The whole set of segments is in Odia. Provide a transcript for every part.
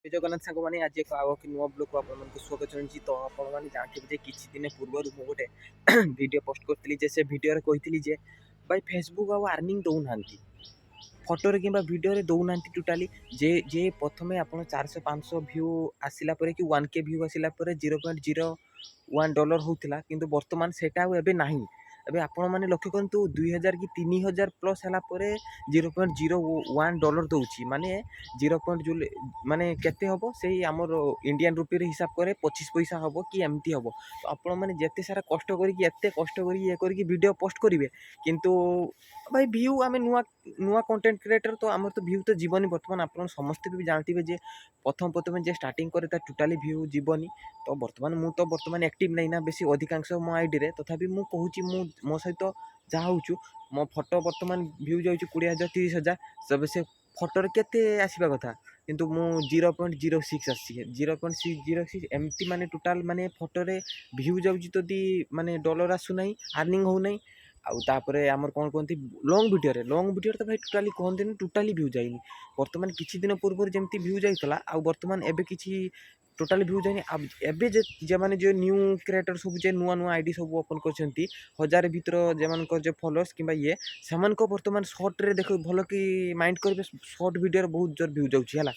ଜୟ ଜଗନ୍ନାଥ ସାଙ୍ଗମାନେ ଆଜି ଏକ ଆଉ ଏକ ନୂଆ ବ୍ଲଗକୁ ଆପଣମାନଙ୍କୁ ସ୍ୱାଗତ ଜଣାଉଛି। ତ ଆପଣମାନେ ଜାଣିଥିବେ ଯେ କିଛି ଦିନ ପୂର୍ବରୁ ମୁଁ ଗୋଟେ ଭିଡ଼ିଓ ପୋଷ୍ଟ କରିଥିଲି ଯେ ସେ ଭିଡ଼ିଓରେ କହିଥିଲି ଯେ ଭାଇ ଫେସବୁକ୍ ଆଉ ଆର୍ନିଂ ଦେଉନାହାନ୍ତି, ଫଟୋରେ କିମ୍ବା ଭିଡ଼ିଓରେ ଦେଉନାହାନ୍ତି ଟୋଟାଲି। ଯେ ପ୍ରଥମେ ଆପଣ 400-500 ଭ୍ୟୁ ଆସିଲା ପରେ କି 1K ଭ୍ୟୁ ଆସିଲା ପରେ $0.01 ହେଉଥିଲା, କିନ୍ତୁ ବର୍ତ୍ତମାନ ସେଇଟା ଆଉ ଏବେ ନାହିଁ। ଏବେ ଆପଣମାନେ ଲକ୍ଷ୍ୟ କରନ୍ତୁ 2000 କି 3000 ପ୍ଲସ୍ ହେଲା ପରେ $0.01 ଦେଉଛି, ମାନେ 0. ମାନେ କେତେ ହେବ ସେଇ ଆମର ଇଣ୍ଡିଆନ୍ ରୁପିରେ ହିସାବ କରେ 25 ପଇସା ହେବ କି ଏମିତି ହେବ। ତ ଆପଣମାନେ ଯେତେ ସାରା କଷ୍ଟ କରିକି ଏତେ କଷ୍ଟ କରିକି ଇଏ କରିକି ଭିଡ଼ିଓ ପୋଷ୍ଟ କରିବେ, କିନ୍ତୁ ଭାଇ ଭ୍ୟୁ ଆମେ ନୂଆ କଣ୍ଟେଣ୍ଟ କ୍ରିଏଟର ତ ଆମର ତ ଭ୍ୟୁ ତ ଯିବନି। ବର୍ତ୍ତମାନ ଆପଣ ସମସ୍ତେ ବି ଜାଣିଥିବେ ଯେ ପ୍ରଥମେ ଯେ ଷ୍ଟାର୍ଟିଂ କରେ ତା ଟୋଟାଲି ଭ୍ୟୁ ଯିବନି। ତ ମୁଁ ତ ଆକ୍ଟିଭ୍ ନାହିଁ ନା ବେଶୀ ଅଧିକାଂଶ ମୋ ଆଇଡ଼ିରେ, ତଥାପି ମୁଁ କହୁଛି ମୁଁ ମୋ ସହିତ ଯାହା ହେଉଛୁ ମୋ ଫଟୋ ବର୍ତ୍ତମାନ ଭ୍ୟୁ ଯାଉଛି 20,000 30,000, ତେବେ ସେ ଫଟୋରେ କେତେ ଆସିବା କଥା, କିନ୍ତୁ ମୁଁ 0.06 ଆସିଛି। 0.06 ଏମିତି ମାନେ ଟୋଟାଲ୍ ମାନେ ଫଟୋରେ ଭ୍ୟୁ ଯାଉଛି ଯଦି ମାନେ ଡଲାର ଆସୁନାହିଁ, ଆର୍ନିଂ ହେଉନାହିଁ। ଆଉ ତାପରେ ଆମର କ'ଣ କୁହନ୍ତି ଲଙ୍ଗ୍ ଭିଡ଼ିଓରେ ତ ଭାଇ ଟୋଟାଲି କୁହନ୍ତିନି, ଟୋଟାଲି ଭ୍ୟୁ ଯାଇନି। ବର୍ତ୍ତମାନ କିଛି ଦିନ ପୂର୍ବରୁ ଯେମିତି ଭ୍ୟୁ ଯାଇଥିଲା, ଆଉ ବର୍ତ୍ତମାନ ଏବେ କିଛି ଟୋଟାଲି ଭ୍ୟୁ ଯାଇନି। ଆଉ ଏବେ ଯେମାନେ ଯେ ନ୍ୟୁ କ୍ରିଏଟର ସବୁ ଯେ ନୂଆ ଆଇଡ଼ି ସବୁ ଓପନ୍ କରିଛନ୍ତି, 1000 ଭିତରେ ଯେମାନଙ୍କର ଯେ ଫଲୋଅର୍ସ କିମ୍ବା ଇଏ, ସେମାନଙ୍କ ବର୍ତ୍ତମାନ ସର୍ଟରେ ଦେଖ ଭଲ କି ମାଇଣ୍ଡ କରିବେ, ସର୍ଟ ଭିଡ଼ିଓରେ ବହୁତ ଜୋର ଭ୍ୟୁ ଯାଉଛି ହେଲା।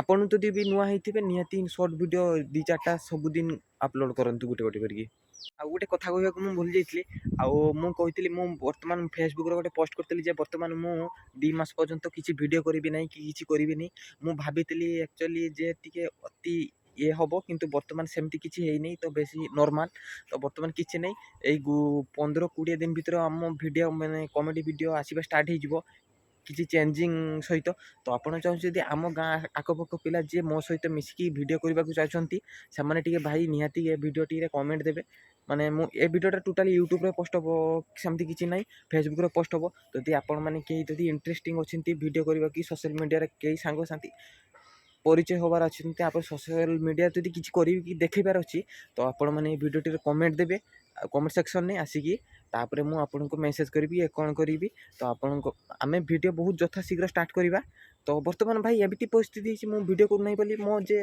ଆପଣ ଯଦି ବି ନୂଆ ହେଇଥିବେ ନିହାତି ସର୍ଟ ଭିଡ଼ିଓ 2-4ଟା ସବୁଦିନ ଅପଲୋଡ଼ କରନ୍ତୁ ଗୋଟେ କରିକି। ଆଉ ଗୋଟେ କଥା କହିବାକୁ ମୁଁ ଭୁଲି ଯାଇଥିଲି, ଆଉ ମୁଁ କହିଥିଲି ମୁଁ ବର୍ତ୍ତମାନ ଫେସବୁକ୍ରେ ଗୋଟେ ପୋଷ୍ଟ କରିଥିଲି ଯେ ବର୍ତ୍ତମାନ ମୁଁ 2 ମାସ ପର୍ଯ୍ୟନ୍ତ କିଛି ଭିଡ଼ିଓ କରିବି ନାହିଁ କି କିଛି କରିବିନି। ମୁଁ ଭାବିଥିଲି ଆକ୍ଚୁଆଲି ଯେ ଟିକେ ଅତି ଇଏ ହେବ, କିନ୍ତୁ ବର୍ତ୍ତମାନ ସେମିତି କିଛି ହେଇନି, ତ ବେଶୀ ନର୍ମାଲ୍। ତ ବର୍ତ୍ତମାନ କିଛି ନାହିଁ, ଏଇ 15-20 ଦିନ ଭିତରେ ଆମ ଭିଡ଼ିଓ ମାନେ କମେଡ଼ି ଭିଡ଼ିଓ ଆସିବା ଷ୍ଟାର୍ଟ ହେଇଯିବ କିଛି ଚେଞ୍ଜିଂ ସହିତ। ତ ଆପଣ ଚାହୁଁଛନ୍ତି ଯଦି ଆମ ଗାଁ ଆଖପାଖ ପିଲା ଯିଏ ମୋ ସହିତ ମିଶିକି ଭିଡ଼ିଓ କରିବାକୁ ଚାହୁଁଛନ୍ତି, ସେମାନେ ଟିକେ ଭାଇ ନିହାତି ଏ ଭିଡ଼ିଓ ଟିକେ କମେଣ୍ଟ ଦେବେ। ମାନେ ମୁଁ ଏ ଭିଡ଼ିଓଟା ଟୋଟାଲି ୟୁଟ୍ୟୁବରେ ପୋଷ୍ଟ ହେବ, ସେମିତି କିଛି ନାହିଁ, ଫେସବୁକ୍ରେ ପୋଷ୍ଟ ହେବ। ଯଦି ଆପଣମାନେ କେହି ଯଦି ଇଣ୍ଟରେଷ୍ଟିଂ ଅଛନ୍ତି ଭିଡ଼ିଓ କରିବା କି ସୋସିଆଲ୍ ମିଡ଼ିଆରେ କେହି ସାଙ୍ଗସାଥି ପରିଚୟ ହେବାର ଅଛନ୍ତି, ଆପଣ ସୋସିଆଲ୍ ମିଡ଼ିଆରେ ଯଦି କିଛି କରିକି ଦେଖେଇବାର ଅଛି, ତ ଆପଣମାନେ ଏ ଭିଡ଼ିଓଟିରେ କମେଣ୍ଟ ଦେବେ। ଆଉ କମେଣ୍ଟ ସେକ୍ସନ୍ରେ ଆସିକି ତାପରେ ମୁଁ ଆପଣଙ୍କୁ ମେସେଜ୍ କରିବି କ'ଣ କରିବି। ତ ଆମେ ଭିଡ଼ିଓ ବହୁତ ଯଥାଶୀଘ୍ର ଷ୍ଟାର୍ଟ କରିବା। ତ ବର୍ତ୍ତମାନ ଭାଇ ଏମିତି ପରିସ୍ଥିତି ହେଇଛି, ମୁଁ ଭିଡ଼ିଓ କରୁନାହିଁ ବୋଲି ମୋ ଯେ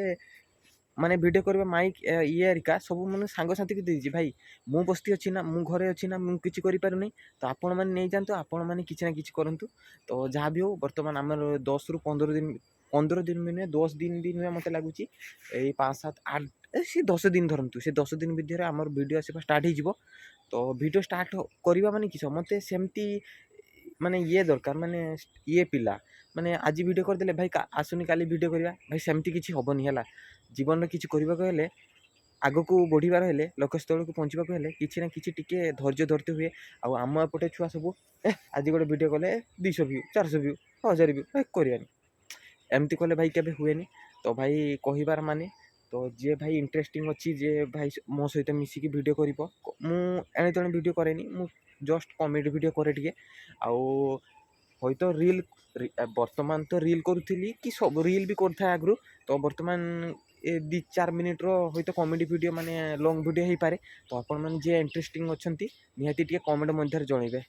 ମାନେ ଭିଡ଼ିଓ କରିବା ମାଇକ୍ ଇଏ ଏରିକା ସବୁ ମାନେ ସାଙ୍ଗସାଥିକି ଦେଇଛି। ଭାଇ ମୁଁ ବସ୍ତି ଅଛି ନା, ମୁଁ ଘରେ ଅଛି ନା, ମୁଁ କିଛି କରିପାରୁନି। ତ ଆପଣମାନେ ନେଇଯାଆନ୍ତୁ, ଆପଣମାନେ କିଛି ନା କିଛି କରନ୍ତୁ। ତ ଯାହା ବି ହେଉ ବର୍ତ୍ତମାନ ଆମର 10ରୁ 15 ଦିନ, 15 ଦିନ ବି ନୁହେଁ, 10 ଦିନ ବି ନୁହେଁ, ମୋତେ ଲାଗୁଛି ଏଇ 5-7-8 ସେ 10 ଦିନ ଧରନ୍ତୁ, ସେ 10 ଦିନ ଭିତରେ ଆମର ଭିଡ଼ିଓ ଆସିବା ଷ୍ଟାର୍ଟ ହେଇଯିବ। ତ ଭିଡ଼ିଓ ଷ୍ଟାର୍ଟ କରିବା ମାନେ କିସ, ମୋତେ ସେମିତି ମାନେ ଇଏ ଦରକାର, ମାନେ ଇଏ ପିଲା ମାନେ ଆଜି ଭିଡ଼ିଓ କରିଦେଲେ ଭାଇ ଆସୁନି କାଲି ଭିଡ଼ିଓ କରିବା, ଭାଇ ସେମିତି କିଛି ହେବନି ହେଲା। ଜୀବନରେ କିଛି କରିବାକୁ ହେଲେ, ଆଗକୁ ବଢ଼ିବାର ହେଲେ, ଲକ୍ଷ୍ୟସ୍ଥଳକୁ ପହଞ୍ଚିବାକୁ ହେଲେ କିଛି ନା କିଛି ଟିକେ ଧୈର୍ଯ୍ୟ ଧରତେ ହୁଏ। ଆଉ ଆମ ଏପଟେ ଛୁଆ ସବୁ ଆଜି ଗୋଟେ ଭିଡ଼ିଓ କଲେ 200 ଭ୍ୟୁ 400 ଭ୍ୟୁ 1000 ଭ୍ୟୁ, ଭାଇ କରିବାନି, ଏମିତି କଲେ ଭାଇ କେବେ ହୁଏନି। ତ ଭାଇ କହିବାର ମାନେ, ତ ଯିଏ ଭାଇ ଇଣ୍ଟରେଷ୍ଟିଂ ଅଛି, ଯେ ଭାଇ ମୋ ସହିତ ମିଶିକି ଭିଡ଼ିଓ କରିବ, ମୁଁ ଏଣେତେଣେ ଭିଡ଼ିଓ କରେନି, ମୁଁ ଜଷ୍ଟ କମେଡ଼ି ଭିଡ଼ିଓ କରେ ଟିକେ। ଆଉ ହয়তো ବର୍ତ୍ତମାନ ତ ରିଲ୍ କରୁଥିଲି କି ସବୁ ରିଲ୍ ବି କରୁଥାଏ ଆଗରୁ। ତ ବର୍ତ୍ତମାନ ଏ 2-4 ମିନିଟ୍ର ହয়তো କମେଡ଼ି ଭିଡ଼ିଓ ମାନେ ଲଙ୍ଗ୍ ଭିଡ଼ିଓ ହେଇପାରେ। ତ ଆପଣମାନେ ଯିଏ ଇଣ୍ଟରେଷ୍ଟିଂ ଅଛନ୍ତି ନିହାତି ଟିକେ କମେଣ୍ଟ ମଧ୍ୟରେ ଜଣାଇବେ।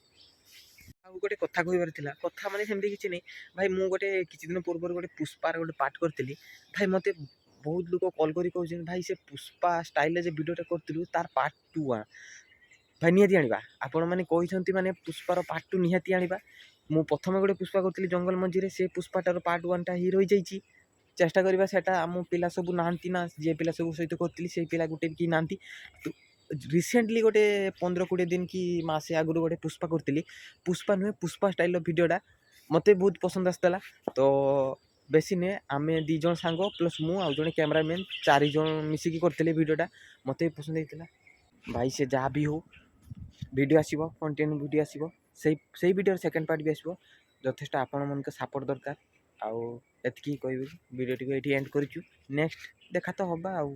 ଆଉ ଗୋଟେ କଥା କହିବାର ଥିଲା, କଥା ମାନେ ସେମିତି କିଛି ନାହିଁ ଭାଇ। ମୁଁ ଗୋଟେ କିଛି ଦିନ ପୂର୍ବରୁ ଗୋଟେ ପୁଷ୍ପାର ଗୋଟେ ପାର୍ଟ କରିଥିଲି। ଭାଇ ମୋତେ ବହୁତ ଲୋକ କଲ୍ କରି କହୁଛନ୍ତି ଭାଇ ସେ ପୁଷ୍ପା ଷ୍ଟାଇଲ୍ରେ ଯେ ଭିଡ଼ିଓଟା କରିଥିଲୁ ତାର ପାର୍ଟ 2 ଆ ଭାଇ ନିହାତି ଆଣିବା। ଆପଣମାନେ କହିଛନ୍ତି ମାନେ ପୁଷ୍ପାର ପାର୍ଟ 2 ନିହାତି ଆଣିବା। ମୁଁ ପ୍ରଥମେ ଗୋଟେ ପୁଷ୍ପା କରିଥିଲି ଜଙ୍ଗଲ ମଞ୍ଜିରେ, ସେ ପୁଷ୍ପାଟାର ପାର୍ଟ 1ଟା ହିଁ ରହିଯାଇଛି। ଚେଷ୍ଟା କରିବା ସେଟା, ଆମ ପିଲା ସବୁ ନାହାନ୍ତି ନା, ଯେ ପିଲା ସବୁ ସହିତ କରିଥିଲି ସେଇ ପିଲା ଗୋଟେ ବି କେହି ନାହାନ୍ତି। ରିସେଣ୍ଟଲି ଗୋଟେ 15-20 ଦିନ କି ମାସେ ଆଗରୁ ଗୋଟେ ପୁଷ୍ପା କରିଥିଲି। ପୁଷ୍ପା ନୁହେଁ, ପୁଷ୍ପା ଷ୍ଟାଇଲ୍ର ଭିଡ଼ିଓଟା ମୋତେ ବହୁତ ପସନ୍ଦ ଆସିଥିଲା। ତ ବେଶୀ ନୁହେଁ, ଆମେ 2 ଜଣ ସାଙ୍ଗ ପ୍ଲସ୍ ମୁଁ ଆଉ ଜଣେ କ୍ୟାମେରାମ୍ୟାନ୍ 4 ଜଣ ମିଶିକି କରିଥିଲେ ଭିଡ଼ିଓଟା, ମୋତେ ବି ପସନ୍ଦ ହେଇଥିଲା। ଭାଇ ସେ ଯାହା ବି ହେଉ ଭିଡ଼ିଓ ଆସିବ, କଣ୍ଟିନ୍ୟୁ ଭିଡ଼ିଓ ଆସିବ, ସେଇ ଭିଡ଼ିଓର ସେକେଣ୍ଡ ପାର୍ଟ ବି ଆସିବ। ଯଥେଷ୍ଟ ଆପଣମାନଙ୍କ ସପୋର୍ଟ ଦରକାର। ଆଉ ଏତିକି କହିବି, ଭିଡ଼ିଓଟିକୁ ଏଇଠି ଏଣ୍ଡ କରିଛୁ, ନେକ୍ସଟ ଦେଖା ତ ହେବା ଆଉ।